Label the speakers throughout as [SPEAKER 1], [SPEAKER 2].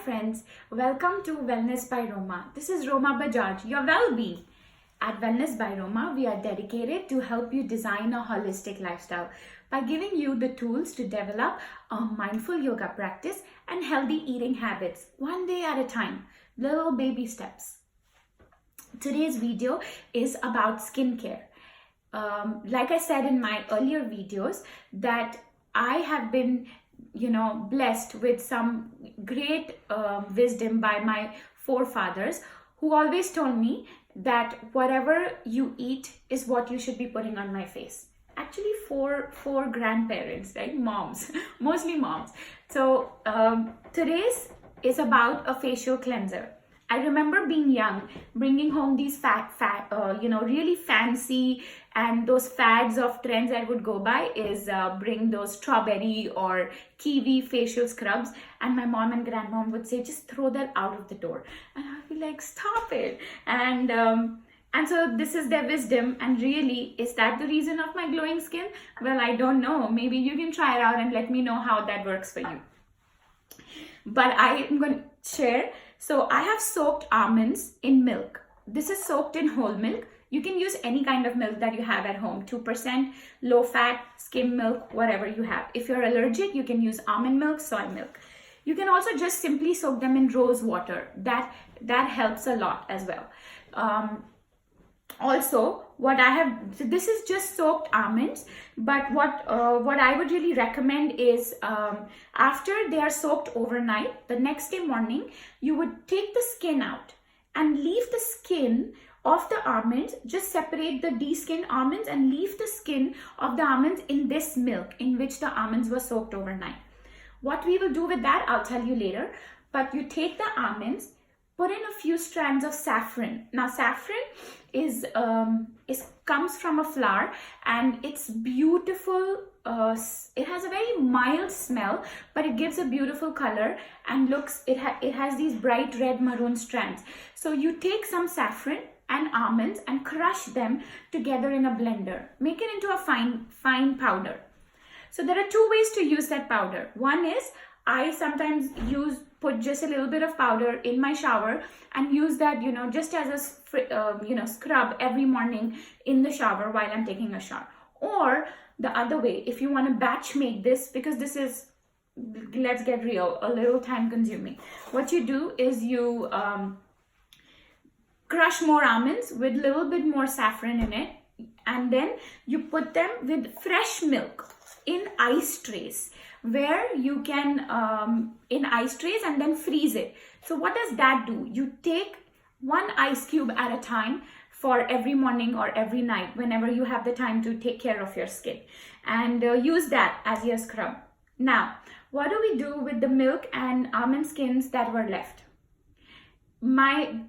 [SPEAKER 1] friends, welcome to Wellness by Roma. This is Roma Bajaj, your well-being. At Wellness by Roma, we are dedicated to help you design a holistic lifestyle by giving you the tools to develop a mindful yoga practice and healthy eating habits, one day at a time, little baby steps. Today's video is about skincare. Like I said in my earlier videos, that I have been blessed with some great wisdom by my forefathers, who always told me that whatever you eat is what you should be putting on my face. Actually, four grandparents, right? Moms, mostly moms. So today's is about a facial cleanser. I remember being young, bringing home these really fancy, and those fads of trends I would go by is bring those strawberry or kiwi facial scrubs, and my mom and grandmom would say, just throw that out of the door. And I'd be like, stop it. And so this is their wisdom. And really, is that the reason of my glowing skin? Well, I don't know. Maybe you can try it out and let me know how that works for you. But I am going to share. So I have soaked almonds in milk. This is soaked in whole milk. You can use any kind of milk that you have at home, 2%, low fat, skim milk, whatever you have. If you're allergic, you can use almond milk, soy milk. You can also just simply soak them in rose water. That helps a lot as well. Also, this is just soaked almonds, but what I would really recommend is after they are soaked overnight, the next day morning, you would take the skin out and leave the skin of the almonds, just separate the de-skinned almonds and leave the skin of the almonds in this milk in which the almonds were soaked overnight. What we will do with that, I'll tell you later, but you take the almonds, put in a few strands of saffron. Now, saffron comes from a flower, and it's beautiful. It has a very mild smell, but it gives a beautiful color and it has these bright red maroon strands. So you take some saffron and almonds and crush them together in a blender. Make it into a fine powder. So there are two ways to use that powder. One is I sometimes put just a little bit of powder in my shower and use that, just as a, scrub every morning in the shower while I'm taking a shower. Or the other way, if you want to batch make this, because this is, let's get real, a little time consuming. What you do is you crush more almonds with a little bit more saffron in it, and then you put them with fresh milk in ice trays, where you can in ice trays and then freeze it. So what does that do? You take one ice cube at a time for every morning or every night whenever you have the time to take care of your skin, and use that as your scrub. Now, what do we do with the milk and almond skins that were left? My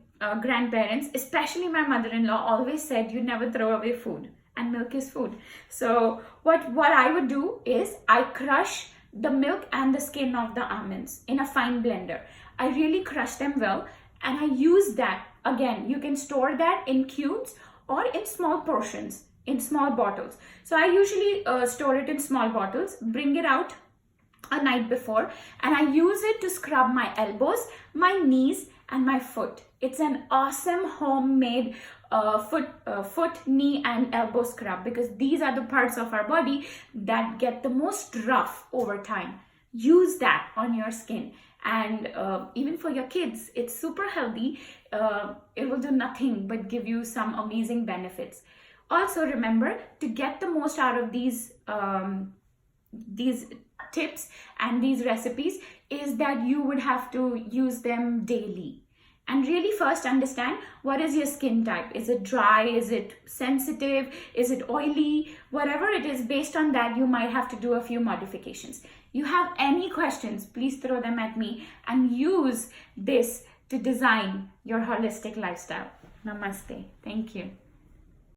[SPEAKER 1] grandparents, especially my mother-in-law, always said you never throw away food, and milk is food. So what I would do is I crush the milk and the skin of the almonds in a fine blender. I really crush them well, and I use that. Again, you can store that in cubes or in small portions, in small bottles. So I usually store it in small bottles, bring it out a night before, and I use it to scrub my elbows, my knees, and my foot. It's an awesome homemade foot, knee, and elbow scrub, because these are the parts of our body that get the most rough over time. Use that on your skin, and even for your kids, it's super healthy. It will do nothing but give you some amazing benefits. Also, remember to get the most out of these tips and these recipes is that you would have to use them daily. And really first understand, what is your skin type? Is it dry? Is it sensitive? Is it oily? Whatever it is, based on that, you might have to do a few modifications. You have any questions, please throw them at me, and use this to design your holistic lifestyle. Namaste. Thank you.